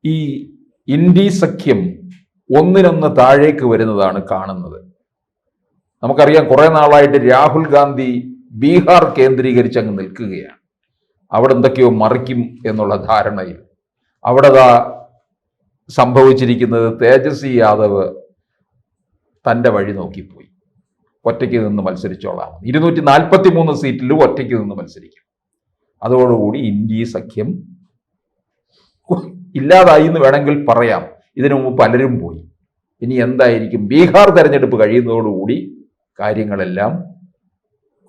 ഈ ഇന്ത്യ സഖ്യം ഒന്നിനൊന്ന് താഴേക്ക് വരുന്നതാണ് കാണുന്നത്. നമുക്കറിയാം, കുറെ നാളായിട്ട് രാഹുൽ ഗാന്ധി ബീഹാർ കേന്ദ്രീകരിച്ച് അങ്ങ് നിൽക്കുകയാണ്. അവിടെ എന്തൊക്കെയോ മറിക്കും എന്നുള്ള ധാരണയിൽ. അവിടെ സംഭവിച്ചിരിക്കുന്നത് തേജസ്വി യാദവ് തൻ്റെ വഴി നോക്കിപ്പോയി. ഒറ്റയ്ക്ക് നിന്ന് മത്സരിച്ചോളാം. 243 സീറ്റിലും ഒറ്റയ്ക്ക് നിന്ന് മത്സരിക്കും. അതോടുകൂടി ഇന്ത്യ സഖ്യം ഇല്ലാതായി എന്ന് വേണമെങ്കിൽ പറയാം. ഇതിനു മുമ്പ് പലരും പോയി. ഇനി എന്തായിരിക്കും? ബീഹാർ തെരഞ്ഞെടുപ്പ് കഴിയുന്നതോടുകൂടി കാര്യങ്ങളെല്ലാം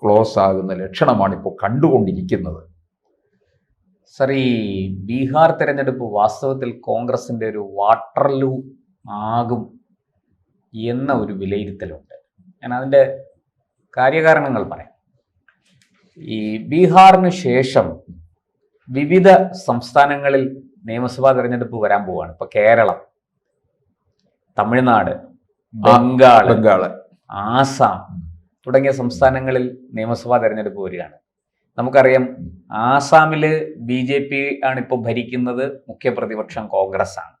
ക്ലോസ് ആകുന്ന ലക്ഷണമാണ് ഇപ്പോൾ കണ്ടുകൊണ്ടിരിക്കുന്നത്. സർ, ഈ ബീഹാർ തെരഞ്ഞെടുപ്പ് വാസ്തവത്തിൽ കോൺഗ്രസിന്റെ ഒരു വാട്ടർലൂ ആകും എന്ന ഒരു വിലയിരുത്തലുണ്ട്. ഞാൻ അതിൻ്റെ കാര്യകാരണങ്ങൾ പറയാം. ഈ ബീഹാറിന് ശേഷം വിവിധ സംസ്ഥാനങ്ങളിൽ നിയമസഭാ തെരഞ്ഞെടുപ്പ് വരാൻ പോവുകയാണ്. ഇപ്പൊ കേരളം, തമിഴ്നാട്, ബംഗാൾ, ആസാം തുടങ്ങിയ സംസ്ഥാനങ്ങളിൽ നിയമസഭാ തെരഞ്ഞെടുപ്പ് വരികയാണ്. നമുക്കറിയാം, ആസാമില് BJP ആണ് ഇപ്പോൾ ഭരിക്കുന്നത്. മുഖ്യ പ്രതിപക്ഷം കോൺഗ്രസ് ആണ്.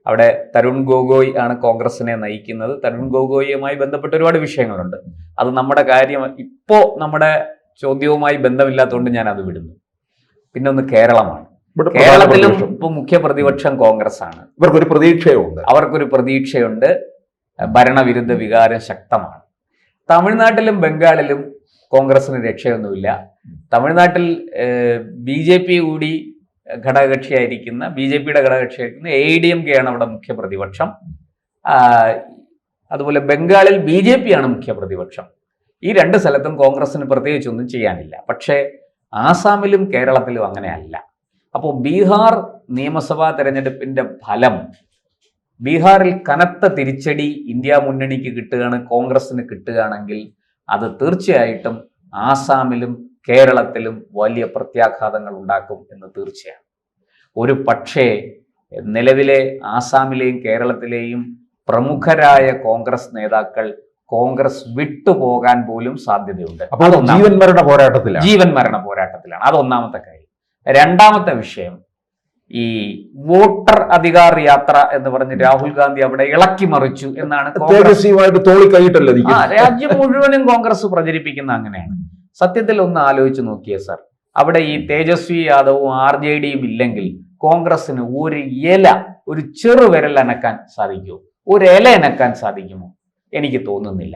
അവിടെ തരുൺ ഗൊഗോയ് ആണ് കോൺഗ്രസിനെ നയിക്കുന്നത്. തരുൺ ഗൊഗോയുമായി ബന്ധപ്പെട്ട ഒരുപാട് വിഷയങ്ങളുണ്ട്. അത് നമ്മുടെ നമ്മുടെ ചോദ്യവുമായി ബന്ധമില്ലാത്തതുകൊണ്ട് ഞാൻ അത് വിടുന്നു. പിന്നെ ഒന്ന് കേരളമാണ്. കേരളത്തിലും ഇപ്പൊ മുഖ്യ പ്രതിപക്ഷം കോൺഗ്രസ് ആണ്. അവർക്കൊരു പ്രതീക്ഷയുണ്ട്. ഭരണവിരുദ്ധ വികാരം ശക്തമാണ്. തമിഴ്നാട്ടിലും ബംഗാളിലും കോൺഗ്രസിന് രക്ഷയൊന്നുമില്ല. തമിഴ്നാട്ടിൽ BJP കൂടി BJPയുടെ ഘടകകക്ഷിയായിരിക്കുന്ന AIDMK ആണ് അവിടെ മുഖ്യ പ്രതിപക്ഷം. അതുപോലെ ബംഗാളിൽ BJP ആണ് മുഖ്യ പ്രതിപക്ഷം. ഈ രണ്ട് സ്ഥലത്തും കോൺഗ്രസിന് പ്രത്യേകിച്ചൊന്നും ചെയ്യാനില്ല. പക്ഷേ ആസാമിലും കേരളത്തിലും അങ്ങനെയല്ല. അപ്പോൾ ബീഹാർ നിയമസഭാ തെരഞ്ഞെടുപ്പിന്റെ ഫലം, ബീഹാറിൽ കനത്ത തിരിച്ചടി ഇന്ത്യ മുന്നണിക്ക് കിട്ടുകയാണ്, കോൺഗ്രസിന് കിട്ടുകയാണെങ്കിൽ അത് തീർച്ചയായിട്ടും ആസാമിലും കേരളത്തിലും വലിയ പ്രത്യാഘാതങ്ങൾ ഉണ്ടാക്കും എന്ന് തീർച്ചയാണ്. ഒരു പക്ഷേ നിലവിലെ ആസാമിലെയും കേരളത്തിലെയും പ്രമുഖരായ കോൺഗ്രസ് നേതാക്കൾ കോൺഗ്രസ് വിട്ടുപോകാൻ പോലും സാധ്യതയുണ്ട്. ജീവൻ മരണ പോരാട്ടത്തിലാണ്. അതൊന്നാമത്തെ കാര്യം. രണ്ടാമത്തെ വിഷയം, ഈ വോട്ടർ അധികാർ യാത്ര എന്ന് പറഞ്ഞ് രാഹുൽ ഗാന്ധി അവിടെ ഇളക്കി മറിച്ചു എന്നാണ് രാജ്യം മുഴുവനും കോൺഗ്രസ് പ്രചരിപ്പിക്കുന്ന. അങ്ങനെയാണ്. സത്യത്തിൽ ഒന്ന് ആലോചിച്ച് നോക്കിയേ സർ, അവിടെ ഈ തേജസ്വി യാദവും RJDയും ഇല്ലെങ്കിൽ കോൺഗ്രസിന് ഒരു ചെറുവിരൽ അനക്കാൻ സാധിക്കുമോ? ഒരു ഇല അനക്കാൻ സാധിക്കുമോ? എനിക്ക് തോന്നുന്നില്ല.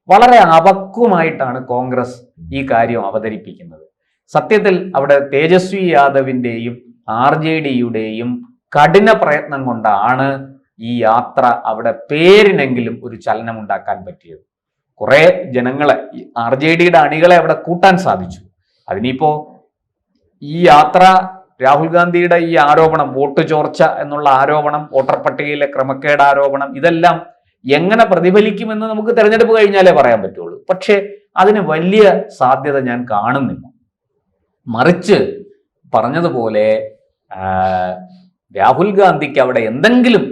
വളരെ അപക്വമായിട്ടാണ് കോൺഗ്രസ് ഈ കാര്യം അവതരിപ്പിക്കുന്നത്. സത്യത്തിൽ അവിടെ തേജസ്വി യാദവിന്റെയും RJDയുടെയും കഠിന പ്രയത്നം കൊണ്ടാണ് ഈ യാത്ര അവിടെ പേരിനെങ്കിലും ഒരു ചലനം ഉണ്ടാക്കാൻ പറ്റിയത്. കുറെ ജനങ്ങളെ, RJDയുടെ അണികളെ അവിടെ കൂട്ടാൻ സാധിച്ചു. അതിനിപ്പോ ഈ യാത്ര, രാഹുൽ ഗാന്ധിയുടെ ഈ ആരോപണം, വോട്ട് ചോർച്ച എന്നുള്ള ആരോപണം, വോട്ടർ പട്ടികയിലെ ക്രമക്കേട് ആരോപണം, ഇതെല്ലാം എങ്ങനെ പ്രതിഫലിക്കുമെന്ന് നമുക്ക് തെരഞ്ഞെടുപ്പ് കഴിഞ്ഞാലേ പറയാൻ പറ്റുള്ളൂ. പക്ഷെ അതിന് വലിയ സാധ്യത ഞാൻ കാണുന്നില്ല. മറിച്ച് പറഞ്ഞതുപോലെ രാഹുൽ ഗാന്ധിക്ക് അവിടെ എന്തെങ്കിലും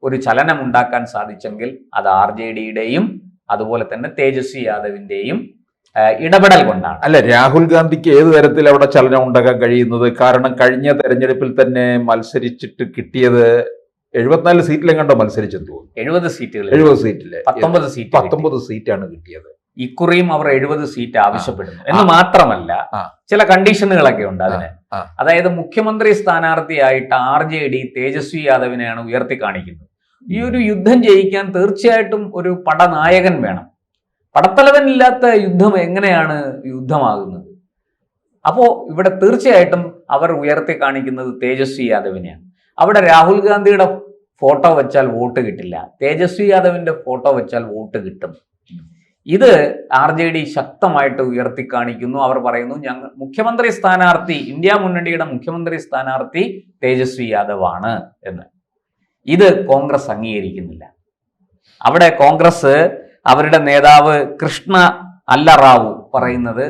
ഒരു ചലനം ഉണ്ടാക്കാൻ സാധിച്ചെങ്കിൽ അത് RJDയുടെയും അതുപോലെ തന്നെ തേജസ്വി യാദവിന്റെയും ഇടപെടൽ കൊണ്ടാണ്. അല്ല, രാഹുൽ ഗാന്ധിക്ക് ഏത് തരത്തിൽ അവിടെ ചലനം ഉണ്ടാക്കാൻ കഴിയുന്നത്? കാരണം കഴിഞ്ഞ തെരഞ്ഞെടുപ്പിൽ തന്നെ മത്സരിച്ചിട്ട് കിട്ടിയത് 74 സീറ്റിലെങ്ങാണ്ടോ മത്സരിച്ചെന്ന് തോന്നുന്നു. 70 സീറ്റുകൾ, 19 സീറ്റാണ് കിട്ടിയത്. ഇക്കുറിയും അവർ 70 സീറ്റ് ആവശ്യപ്പെടുന്നു എന്ന് മാത്രമല്ല, ചില കണ്ടീഷനുകളൊക്കെ ഉണ്ട് അതിന്. അതായത് മുഖ്യമന്ത്രി സ്ഥാനാർത്ഥിയായിട്ട് RJD തേജസ്വി യാദവിനെയാണ് ഉയർത്തി കാണിക്കുന്നത്. ഈ ഒരു യുദ്ധം ജയിക്കാൻ തീർച്ചയായിട്ടും ഒരു പടനായകൻ വേണം. പടത്തലവനില്ലാത്ത യുദ്ധം എങ്ങനെയാണ് യുദ്ധമാകുന്നത്? അപ്പോ ഇവിടെ തീർച്ചയായിട്ടും അവർ ഉയർത്തി കാണിക്കുന്നത് തേജസ്വി യാദവിനെയാണ്. അവിടെ രാഹുൽ ഗാന്ധിയുടെ ഫോട്ടോ വെച്ചാൽ വോട്ട് കിട്ടില്ല, തേജസ്വി യാദവിന്റെ ഫോട്ടോ വെച്ചാൽ വോട്ട് കിട്ടും. ഇത് RJD ശക്തമായിട്ട് ഉയർത്തി കാണിക്കുന്നു. അവർ പറയുന്നു, മുഖ്യമന്ത്രി സ്ഥാനാർത്ഥി, ഇന്ത്യ മുന്നണിയുടെ മുഖ്യമന്ത്രി സ്ഥാനാർത്ഥി തേജസ്വി യാദവ് ആണ് എന്ന്. ഇത് കോൺഗ്രസ് അംഗീകരിക്കുന്നില്ല. അവിടെ കോൺഗ്രസ്, അവരുടെ നേതാവ് കൃഷ്ണ അല്ലറാവു പറയുന്നത്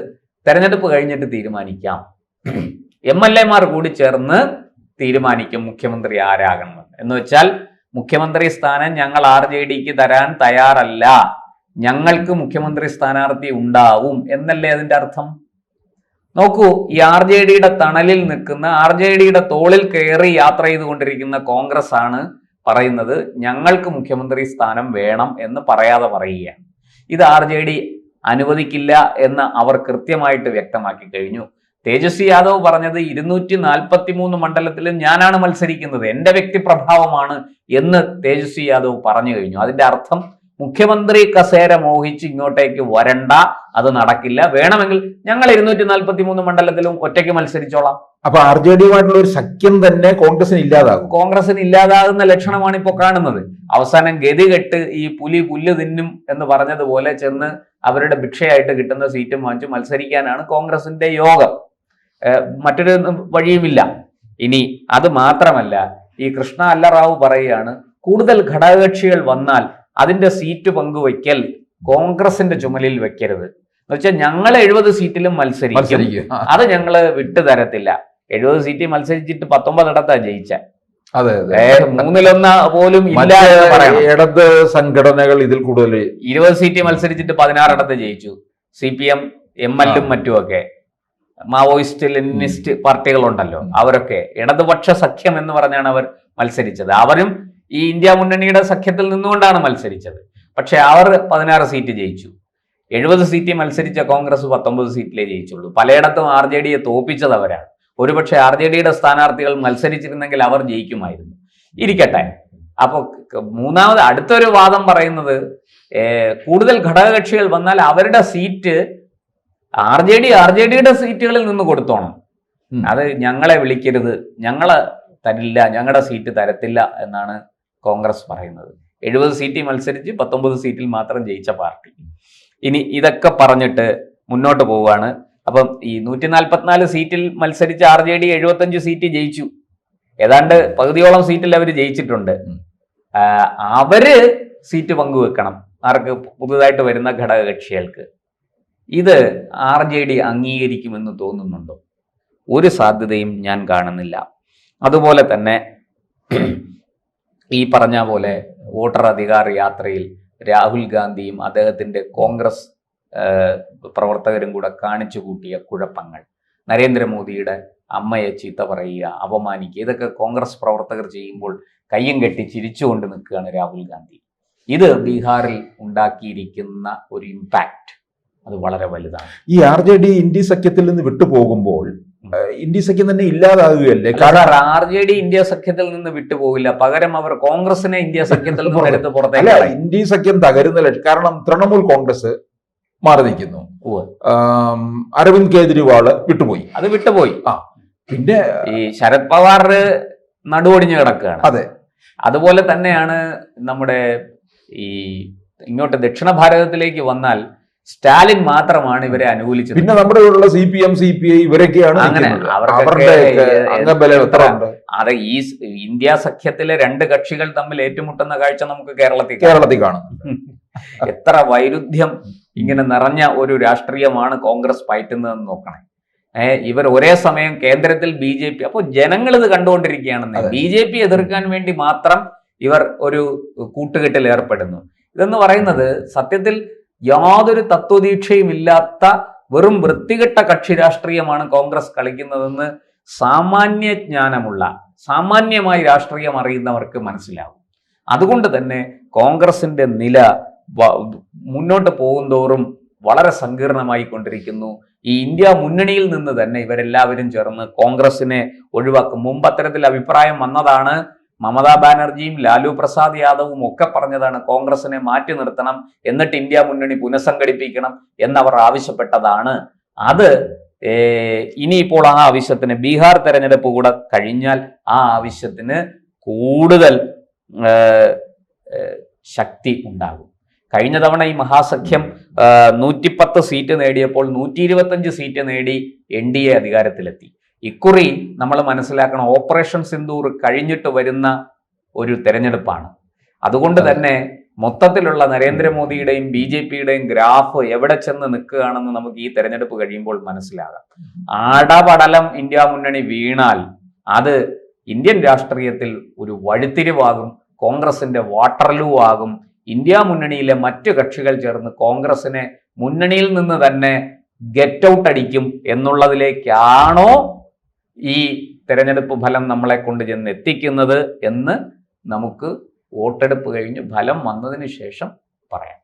തെരഞ്ഞെടുപ്പ് കഴിഞ്ഞിട്ട് തീരുമാനിക്കാം, MLA മാർ കൂടി ചേർന്ന് തീരുമാനിക്കും മുഖ്യമന്ത്രി ആരാകണം എന്ന്. വെച്ചാൽ മുഖ്യമന്ത്രി സ്ഥാനം ഞങ്ങൾ RJDക്ക് തരാൻ തയ്യാറല്ല, ഞങ്ങൾക്ക് മുഖ്യമന്ത്രി സ്ഥാനാർത്ഥി ഉണ്ടാവും എന്നല്ലേ അതിന്റെ അർത്ഥം? നോക്കൂ, ഈ ആർ ജെ ഡിയുടെ തണലിൽ നിൽക്കുന്ന, ആർ ജെ ഡിയുടെ തോളിൽ കയറി യാത്ര ചെയ്തുകൊണ്ടിരിക്കുന്ന കോൺഗ്രസ് ആണ് പറയുന്നത് ഞങ്ങൾക്ക് മുഖ്യമന്ത്രി സ്ഥാനം വേണം എന്ന് പറയാതെ പറയുകയാണ്. ഇത് ആർ ജെ ഡി അനുവദിക്കില്ല എന്ന് അവർ കൃത്യമായിട്ട് വ്യക്തമാക്കി കഴിഞ്ഞു. തേജസ്വി യാദവ് പറഞ്ഞത് 243 മണ്ഡലത്തിലും ഞാനാണ് മത്സരിക്കുന്നത്, എന്റെ വ്യക്തിപ്രഭാവമാണ് എന്ന് തേജസ്വി യാദവ് പറഞ്ഞു കഴിഞ്ഞു. അതിന്റെ അർത്ഥം മുഖ്യമന്ത്രി കസേര മോഹിച്ച് ഇങ്ങോട്ടേക്ക് വരണ്ട, അത് നടക്കില്ല, വേണമെങ്കിൽ ഞങ്ങൾ 243 മണ്ഡലത്തിലും ഒറ്റയ്ക്ക് മത്സരിച്ചോളാം. അപ്പൊ ആർ ജെ ഡിയുമായിട്ടുള്ള ഒരു സഖ്യം തന്നെ കോൺഗ്രസിന് ഇല്ലാതാകും. കോൺഗ്രസിന് ഇല്ലാതാകുന്ന ലക്ഷണമാണ് ഇപ്പോൾ കാണുന്നത്. അവസാനം ഗതികെട്ട് ഈ പുല്ല് തിന്നും എന്ന് പറഞ്ഞതുപോലെ ചെന്ന് അവരുടെ ഭിക്ഷയായിട്ട് കിട്ടുന്ന സീറ്റും വാങ്ങിച്ച് മത്സരിക്കാനാണ് കോൺഗ്രസിന്റെ യോഗം. മറ്റൊരു വഴിയുമില്ല. ഇനി അത് മാത്രമല്ല, ഈ കൃഷ്ണ അല്ലറാവു പറയുകയാണ് കൂടുതൽ ഘടകകക്ഷികൾ വന്നാൽ അതിന്റെ സീറ്റ് പങ്കുവയ്ക്കൽ കോൺഗ്രസിന്റെ ചുമലിൽ വെക്കരുത് എന്ന് വെച്ചാൽ ഞങ്ങൾ 70 സീറ്റിലും മത്സരിക്കും, അത് ഞങ്ങള് വിട്ടുതരത്തില്ല. 70 സീറ്റിൽ മത്സരിച്ചിട്ട് 19 ഇടത്താ ജയിച്ച. അതെ, 1/3 പോലും ഇല്ല എന്ന് പറയണം. ഇടത് സംഘടനകൾ ഇതിൽ കൂടുതൽ 20 സീറ്റിൽ മത്സരിച്ചിട്ട് 16 ഇടത്ത് ജയിച്ചു. CPM, ML മറ്റുമൊക്കെ മാവോയിസ്റ്റ് ലെനിനിസ്റ്റ് പാർട്ടികളുണ്ടല്ലോ, അവരൊക്കെ ഇടതുപക്ഷ സഖ്യം എന്ന് പറഞ്ഞാണ് അവർ മത്സരിച്ചത്. അവരും ഈ ഇന്ത്യ മുന്നണിയുടെ സഖ്യത്തിൽ നിന്നുകൊണ്ടാണ് മത്സരിച്ചത്. പക്ഷെ അവർ 16 സീറ്റ് ജയിച്ചു. 70 സീറ്റിൽ മത്സരിച്ച കോൺഗ്രസ് 19 സീറ്റിലേ ജയിച്ചുള്ളൂ. പലയിടത്തും ആർ ജെ ഡിയെ തോപ്പിച്ചത് അവരാണ്. ഒരുപക്ഷെ ആർ ജെ ഡിയുടെ സ്ഥാനാർത്ഥികൾ മത്സരിച്ചിരുന്നെങ്കിൽ അവർ ജയിക്കുമായിരുന്നു. ഇരിക്കട്ടെ. അപ്പൊ മൂന്നാമത് അടുത്തൊരു വാദം പറയുന്നത് കൂടുതൽ ഘടകകക്ഷികൾ വന്നാൽ അവരുടെ സീറ്റ് ആർ ജെ ഡിയുടെ സീറ്റുകളിൽ നിന്ന് കൊടുത്തോണം. അത് ഞങ്ങളെ വിളിക്കരുത്, ഞങ്ങളെ തരില്ല, ഞങ്ങളുടെ സീറ്റ് തരത്തില്ല എന്നാണ് കോൺഗ്രസ് പറയുന്നത്. 70 സീറ്റിൽ മത്സരിച്ച് 19 സീറ്റിൽ മാത്രം ജയിച്ച പാർട്ടി. ഇനി ഇതൊക്കെ പറഞ്ഞിട്ട് മുന്നോട്ട് പോവുകയാണ്. അപ്പം ഈ 144 സീറ്റിൽ മത്സരിച്ച ആർ ജെ ഡി 75 സീറ്റ് ജയിച്ചു. ഏതാണ്ട് പകുതിയോളം സീറ്റിൽ അവർ ജയിച്ചിട്ടുണ്ട്. അവര് സീറ്റ് പങ്കുവെക്കണം ആർക്ക്? പുതുതായിട്ട് വരുന്ന ഘടകകക്ഷികൾക്ക്. ഇത് ആർ ജെ ഡി അംഗീകരിക്കുമെന്ന് തോന്നുന്നുണ്ടോ? ഒരു സാധ്യതയും ഞാൻ കാണുന്നില്ല. അതുപോലെ തന്നെ ഈ പറഞ്ഞ പോലെ വോട്ടർ അധികാർ യാത്രയിൽ രാഹുൽ ഗാന്ധിയും അദ്ദേഹത്തിൻ്റെ കോൺഗ്രസ് പ്രവർത്തകരും കൂടെ കാണിച്ചു കൂട്ടിയ കുഴപ്പങ്ങൾ, നരേന്ദ്രമോദിയുടെ അമ്മയെ ചീത്ത പറയുക, അപമാനിക്കുക, ഇതൊക്കെ കോൺഗ്രസ് പ്രവർത്തകർ ചെയ്യുമ്പോൾ കയ്യും കെട്ടി ചിരിച്ചുകൊണ്ട് നിൽക്കുകയാണ് രാഹുൽ ഗാന്ധി. ഇത് ബീഹാറിൽ ഉണ്ടാക്കിയിരിക്കുന്ന ഒരു ഇമ്പാക്റ്റ് അത് വളരെ വലുതാണ്. ഈ ആർ ജെ ഡി ഇന്ത്യ സഖ്യത്തിൽ നിന്ന് വിട്ടുപോകുമ്പോൾ ഇന്ത്യ സഖ്യം തന്നെ ഇല്ലാതാകുകയല്ലേ? കാരണം ആർ ജെ ഡി ഇന്ത്യ സഖ്യത്തിൽ നിന്ന് വിട്ടുപോകില്ല, പകരം അവർ കോൺഗ്രസിനെ ഇന്ത്യ സഖ്യത്തിൽ നിന്ന് എടുത്ത് പുറത്തേക്ക്. ഇന്ത്യ സഖ്യം തകരുന്ന കാരണം തൃണമൂൽ കോൺഗ്രസ് മാറി നിൽക്കുന്നു. അരവിന്ദ് കേജ്രിവാള് വിട്ടുപോയി. അത് വിട്ടുപോയി. പിന്നെ ഈ ശരത് പവാർ നടുവൊടിഞ്ഞ് കിടക്കുകയാണ്. അതെ, അതുപോലെ തന്നെയാണ് നമ്മുടെ ഈ ഇങ്ങോട്ട് ദക്ഷിണ ഭാരതത്തിലേക്ക് വന്നാൽ സ്റ്റാലിൻ മാത്രമാണ് ഇവരെ അനുകൂലിച്ചത്. പിന്നെ നമ്മുടെ ഉള്ള CPM, CPI ഇവരൊക്കെയാണ് അങ്ങനെ അത് ഈ ഇന്ത്യ സഖ്യത്തിലെ 2 കക്ഷികൾ തമ്മിൽ ഏറ്റുമുട്ടുന്ന കാഴ്ച നമുക്ക് കേരളത്തിൽ കാണും. എത്ര വൈരുദ്ധ്യം ഇങ്ങനെ നിറഞ്ഞ ഒരു രാഷ്ട്രീയമാണ് കോൺഗ്രസ് പയറ്റുന്നതെന്ന് നോക്കണേ. ഇവർ ഒരേ സമയം കേന്ദ്രത്തിൽ BJP, അപ്പോൾ ജനങ്ങൾ ഇത് കണ്ടുകൊണ്ടിരിക്കുകയാണെന്ന്. BJP എതിർക്കാൻ വേണ്ടി മാത്രം ഇവർ ഒരു കൂട്ടുകെട്ടിൽ ഏർപ്പെടുന്നു. ഇതെന്ന് പറയുന്നത് സത്യത്തിൽ യാതൊരു തത്വദീക്ഷയും ഇല്ലാത്ത വെറും വൃത്തികെട്ട കക്ഷി രാഷ്ട്രീയമാണ് കോൺഗ്രസ് കളിക്കുന്നതെന്ന് സാമാന്യ ജ്ഞാനമുള്ള, സാമാന്യമായി രാഷ്ട്രീയം അറിയുന്നവർക്ക് മനസ്സിലാവും. അതുകൊണ്ട് തന്നെ കോൺഗ്രസിന്റെ നില മുന്നോട്ട് പോകുന്തോറും വളരെ സങ്കീർണമായി കൊണ്ടിരിക്കുന്നു. ഈ ഇന്ത്യ മുന്നണിയിൽ നിന്ന് തന്നെ ഇവരെല്ലാവരും ചേർന്ന് കോൺഗ്രസിനെ ഒഴിവാക്കും. മുമ്പ് അത്തരത്തിൽ അഭിപ്രായം വന്നതാണ്. മമതാ ബാനർജിയും ലാലു പ്രസാദ് യാദവും ഒക്കെ പറഞ്ഞതാണ് കോൺഗ്രസിനെ മാറ്റി നിർത്തണം, എന്നിട്ട് ഇന്ത്യ മുന്നണി പുനഃസംഘടിപ്പിക്കണം എന്നവർ ആവശ്യപ്പെട്ടതാണ്. അത് ഇനിയിപ്പോൾ ആ ആവശ്യത്തിന് ബീഹാർ തെരഞ്ഞെടുപ്പ് കൂടെ കഴിഞ്ഞാൽ ആ ആവശ്യത്തിന് കൂടുതൽ ശക്തി ഉണ്ടാകും. കഴിഞ്ഞ തവണ ഈ മഹാസഖ്യം 110 സീറ്റ് നേടിയപ്പോൾ 125 സീറ്റ് നേടി NDA അധികാരത്തിലെത്തി. ഇക്കുറി നമ്മൾ മനസ്സിലാക്കണം, ഓപ്പറേഷൻ സിന്ദൂർ കഴിഞ്ഞിട്ട് വരുന്ന ഒരു തെരഞ്ഞെടുപ്പാണ്. അതുകൊണ്ട് തന്നെ മൊത്തത്തിലുള്ള നരേന്ദ്രമോദിയുടെയും BJPയുടെയും ഗ്രാഫ് എവിടെ ചെന്ന് നിൽക്കുകയാണെന്ന് നമുക്ക് ഈ തെരഞ്ഞെടുപ്പ് കഴിയുമ്പോൾ മനസ്സിലാകാം. ആടപടലം ഇന്ത്യ മുന്നണി വീണാൽ അത് ഇന്ത്യൻ രാഷ്ട്രീയത്തിൽ ഒരു വഴിത്തിരിവാകും, കോൺഗ്രസിന്റെ വാട്ടർലൂ ആകും. ഇന്ത്യ മുന്നണിയിലെ മറ്റു കക്ഷികൾ ചേർന്ന് കോൺഗ്രസിനെ മുന്നണിയിൽ നിന്ന് തന്നെ ഗെറ്റ് ഔട്ട് അടിക്കും എന്നുള്ളതിലേക്കാണോ ഈ തെരഞ്ഞെടുപ്പ് ഫലം നമ്മളെ കൊണ്ട് ചെന്ന് എത്തിക്കുന്നത് എന്ന് നമുക്ക് വോട്ടെടുപ്പ് കഴിഞ്ഞ് ഫലം വന്നതിന് ശേഷം പറയാം.